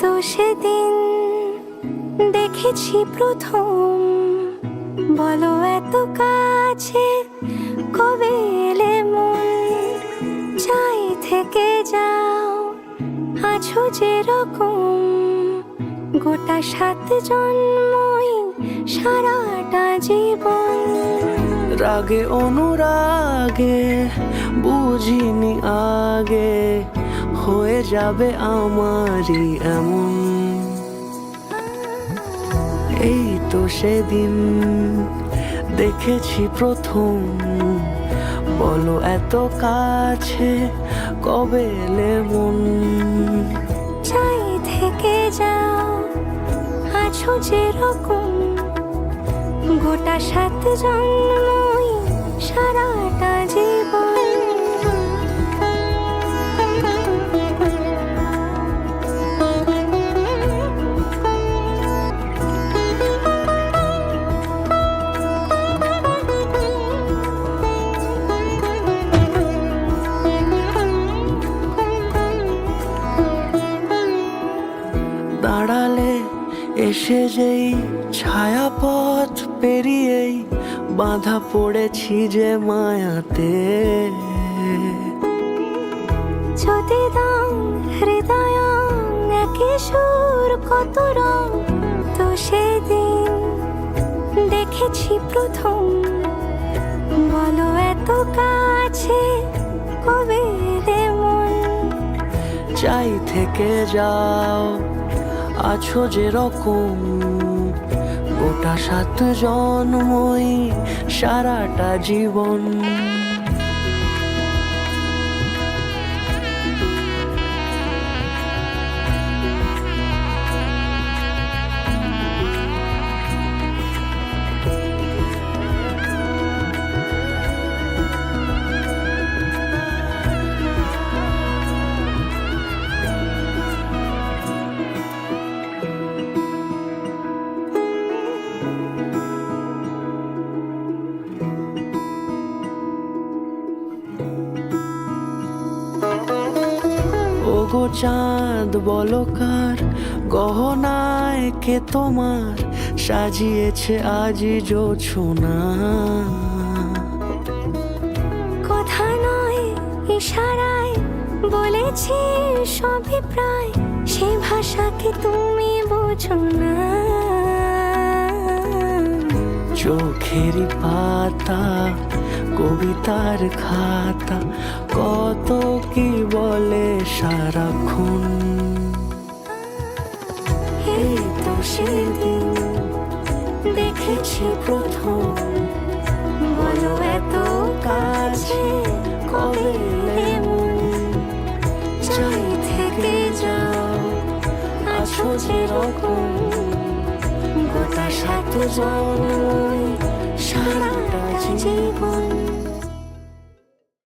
তো সেদিন দেখেছি প্রথম, বলো এত কাছে কবে এলে মন। চাই থেকে যাও আছো যেরকম, গোটা 7 জন্মই সারাটা জীবন। রাগে অনুরাগে বুঝিনি আগে, হয়ে যাবে আমারই এমন। এই তো সেদিন দেখেছি প্রথম, বলো এত কাছে কবে এলে মন। চাই থেকে যাও আছো যেরকম, গোটা 7 জন্মই সারাটা জীবন। দাঁড়ালে এসে যেই ছায়াপথ পেরিয়েই বাঁধা পড়েছি যে মায়াতে। যদি দাও হৃদয় একই সুর কত রং, তো সেদিন দেখেছি প্রথম, বলো এত কাছে কবে এলে মন। চাই থেকে যাও আছো যেরকম, গোটা 7 জন্মই সারাটা জীবন। ওগো চাঁদ বলো কার গহনায় কে তোমার সাজিয়েছে আজি জোছনা। কথা নয় ইশারায় বলেছি সবই প্রায়, সে ভাষাকে তুমি বোঝো না। চোখেরই পাতা কবিতার খাতা, কত কি বলে সারাক্ষণ। এই তো সেদিন দেখেছি প্রথম, বলো এত কাছে কবে এলে মন। চাই থেকে যাও আছো যেরকম, গোটা 7 জন্মই সারাটা জীবন।